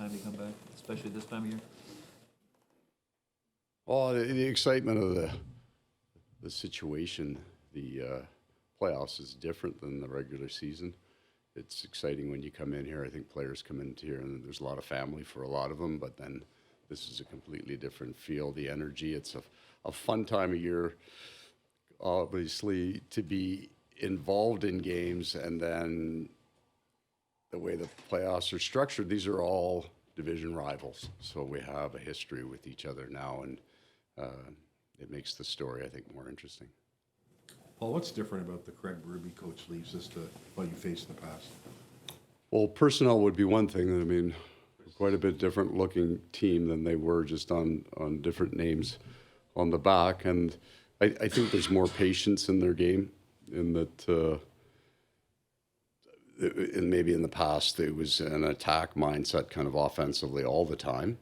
time you come back, especially this time of year? Well, the excitement of the situation, the playoffs is different than the regular season. It's exciting when you come in here. I think players come into here and there's a lot of family for a lot of them, but then this is a completely different feel, the energy. It's a fun time of year, obviously, to be involved in games. And then the way the playoffs are structured, these are all division rivals. So we have a history with each other now, and it makes the story, I think, more interesting. Paul, what's different about the Craig Berube coach leaves as to what you faced in the past? Well, personnel would be one thing. I mean, quite a bit different looking team than they were, just on different names on the back. And I think there's more patience in their game, in that, and maybe in the past it was an attack mindset kind of offensively all the time.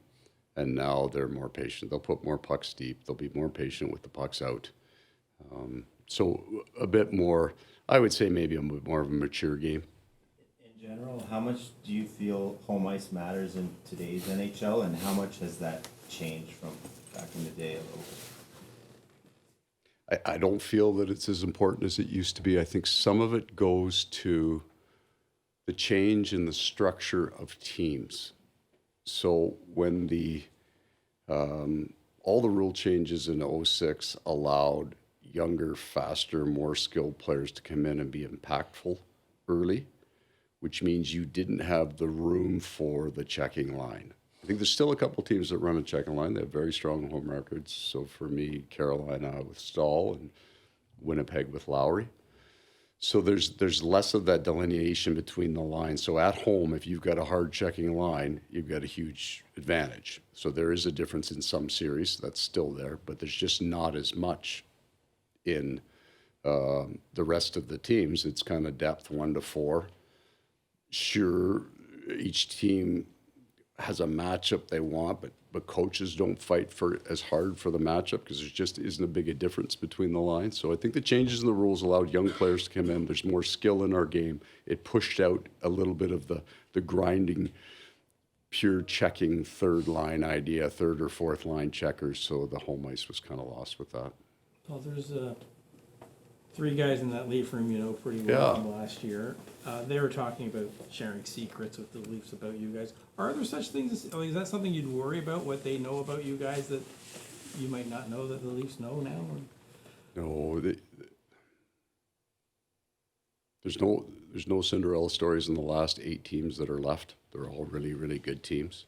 And now they're more patient. They'll put more pucks deep. They'll be more patient with the pucks out. So a bit more, I would say maybe a bit more of a mature game. In general, how much do you feel home ice matters in today's NHL, and how much has that changed from back in the day a little bit? I don't feel that it's as important as it used to be. I think some of it goes to the change in the structure of teams. So when all the rule changes in 2006 allowed younger, faster, more skilled players to come in and be impactful early, which means you didn't have the room for the checking line. I think there's still a couple teams that run a checking line. They have very strong home records. So for me, Carolina with Stahl and Winnipeg with Lowry. So there's less of that delineation between the lines. So at home, if you've got a hard checking line, you've got a huge advantage. So there is a difference in some series. That's still there, but there's just not as much in the rest of the teams. It's kind of depth 1 to 4. Sure, each team has a matchup they want, but coaches don't fight for as hard for the matchup because there just isn't a big a difference between the lines. So I think the changes in the rules allowed young players to come in. There's more skill in our game. It pushed out a little bit of the grinding, pure checking third line idea, third or fourth line checkers. So the home ice was kind of lost with that. Well, there's 3 guys in that Leaf room you know pretty well from last year. They were talking about sharing secrets with the Leafs about you guys. Are there such things? Is that something you'd worry about, what they know about you guys that you might not know that the Leafs know now? No, there's no Cinderella stories in the last 8 teams that are left. They're all really, really good teams.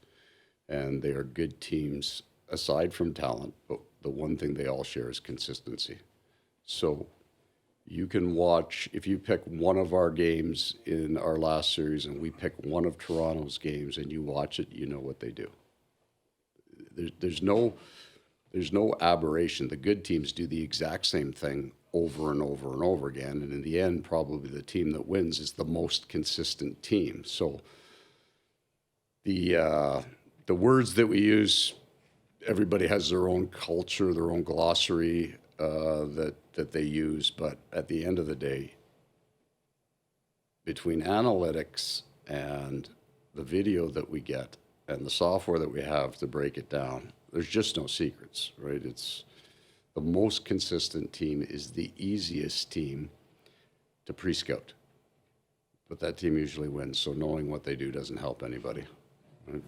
And they are good teams aside from talent, but the one thing they all share is consistency. So you can watch, if you pick one of our games in our last series and we pick one of Toronto's games and you watch it, you know what they do. There's no aberration. The good teams do the exact same thing over and over and over again. And in the end, probably the team that wins is the most consistent team. So the words that we use, everybody has their own culture, their own glossary that they use. But at the end of the day, between analytics and the video that we get and the software that we have to break it down, there's just no secrets, right? It's the most consistent team is the easiest team to pre-scout. But that team usually wins, so knowing what they do doesn't help anybody. Right?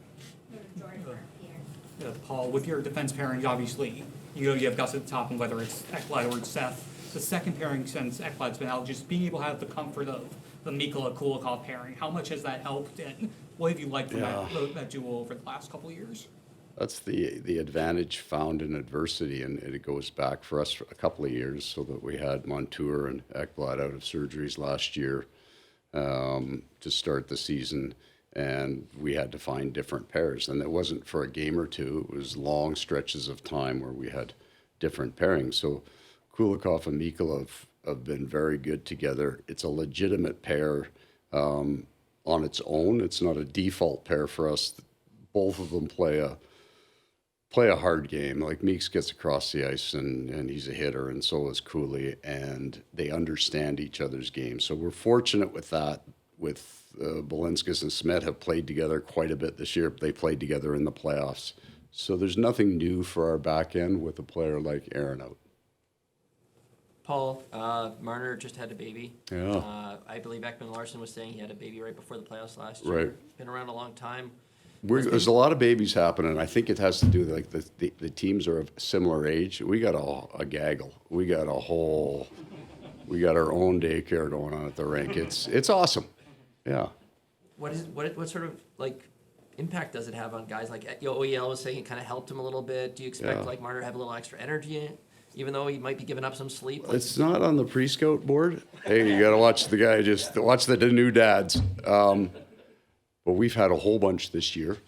Paul, with your defense pairing, obviously, you have guys at the top, and whether it's Ekblad or it's Seth, the second pairing since Ekblad's been out, just being able to have the comfort of the Mikkola-Kulikov pairing, how much has that helped, and what have you liked from that duo over the last couple of years? That's the advantage found in adversity, and it goes back for us a couple of years, so that we had Montour and Ekblad out of surgeries last year to start the season, and we had to find different pairs. And it wasn't for a game or two. It was long stretches of time where we had different pairings. So Kulikov and Mikkola have been very good together. It's a legitimate pair on its own. It's not a default pair for us. Both of them play a hard game. Like Meeks gets across the ice and he's a hitter, and so is Cooley, and they understand each other's game. So we're fortunate with that. Belinskas and Smet have played together quite a bit this year. They played together in the playoffs. So there's nothing new for our back end with a player like Aaron out. Paul, Marner just had a baby. Yeah. I believe Ekman Larson was saying he had a baby right before the playoffs last year. Right. Been around a long time. There's a lot of babies happening. I think it has to do with like the teams are of similar age. We got a gaggle. We got our own daycare going on at the rink. It's awesome. Yeah. What sort of like impact does it have on guys like OEL was saying it kind of helped him a little bit? Do you expect like Marner to have a little extra energy, even though he might be giving up some sleep? It's not on the pre-scout board. Hey, you got to watch the guy. Just watch the new dads. But we've had a whole bunch this year,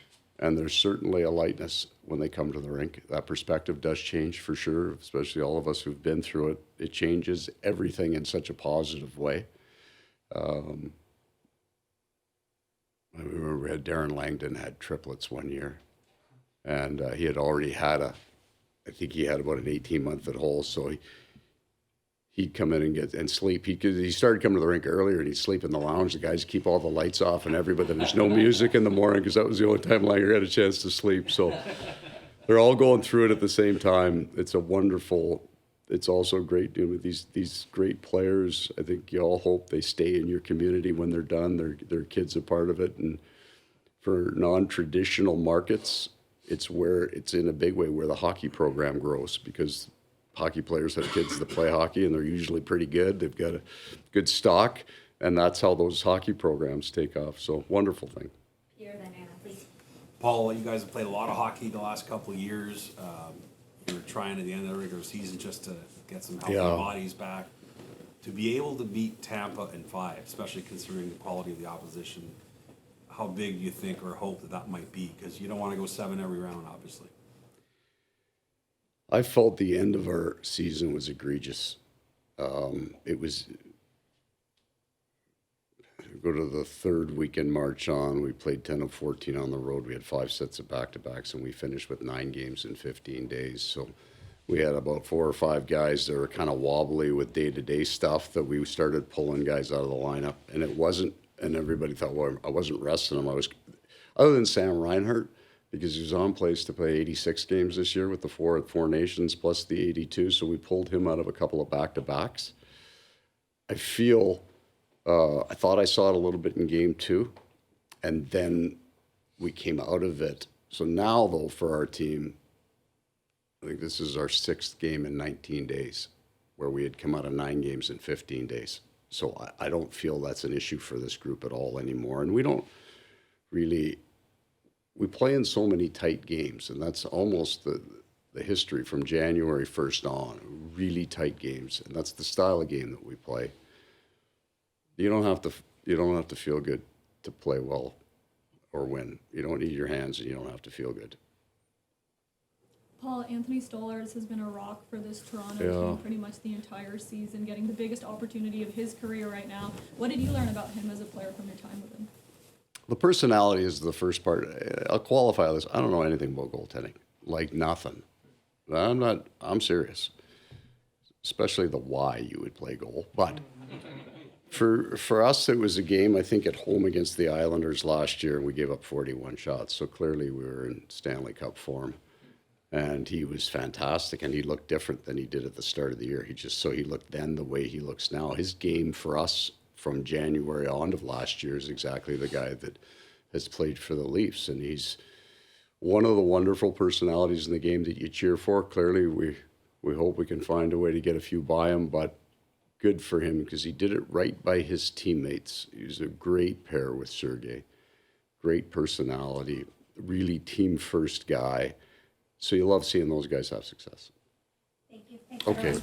and there's certainly a lightness when they come to the rink. That perspective does change for sure, especially all of us who've been through it. It changes everything in such a positive way. I remember we had Darren Langdon had triplets one year, and he had already had I think he had about an 18-month at Hull, so he'd come in and sleep. He started coming to the rink earlier, and he'd sleep in the lounge. The guys keep all the lights off and everybody. There's no music in the morning because that was the only time Langer had a chance to sleep. So they're all going through it at the same time. It's also great doing with these great players. I think you all hope they stay in your community when they're done. Their kids are part of it. And for non-traditional markets, it's in a big way where the hockey program grows, because hockey players have kids that play hockey, and they're usually pretty good. They've got a good stock, and that's how those hockey programs take off. So, wonderful thing. Here, then Anna, please. Paul, you guys have played a lot of hockey the last couple of years. You were trying at the end of the regular season just to get some healthy bodies back. To be able to beat Tampa in 5, especially considering the quality of the opposition, how big do you think or hope that might be? Because you don't want to go 7 every round, obviously. I felt the end of our season was egregious. It was go to the third weekend March on. We played 10 of 14 on the road. We had 5 sets of back-to-backs, and we finished with 9 games in 15 days. So we had about 4 or 5 guys that were kind of wobbly with day-to-day stuff that we started pulling guys out of the lineup. And it wasn't, and everybody thought, well, I wasn't resting them. I was, other than Sam Reinhart, because he was on pace to play 86 games this year with the four Nations plus the 82. So we pulled him out of a couple of back-to-backs. I thought I saw it a little bit in game 2, and then we came out of it. So now, though, for our team, I think this is our 6th game in 19 days, where we had come out of 9 games in 15 days. So I don't feel that's an issue for this group at all anymore. And we don't really, we play in so many tight games, and that's almost the history from January 1st on, really tight games. And that's the style of game that we play. You don't have to feel good to play well or win. You don't need your hands, and you don't have to feel good. Paul, Anthony Stolarz has been a rock for this Toronto team pretty much the entire season, getting the biggest opportunity of his career right now. What did you learn about him as a player from your time with him? The personality is the first part. I'll qualify this. I don't know anything about goaltending, like nothing. I'm serious, especially the why you would play goal. But for us, it was a game, I think, at home against the Islanders last year, and we gave up 41 shots. So clearly we were in Stanley Cup form. And he was fantastic, and he looked different than he did at the start of the year. He looked then the way he looks now. His game for us from January on of last year is exactly the guy that has played for the Leafs. And he's one of the wonderful personalities in the game that you cheer for. Clearly, we hope we can find a way to get a few by him, but good for him because he did it right by his teammates. He was a great pair with Sergei. Great personality, really team-first guy. So you love seeing those guys have success. Thank you. Okay.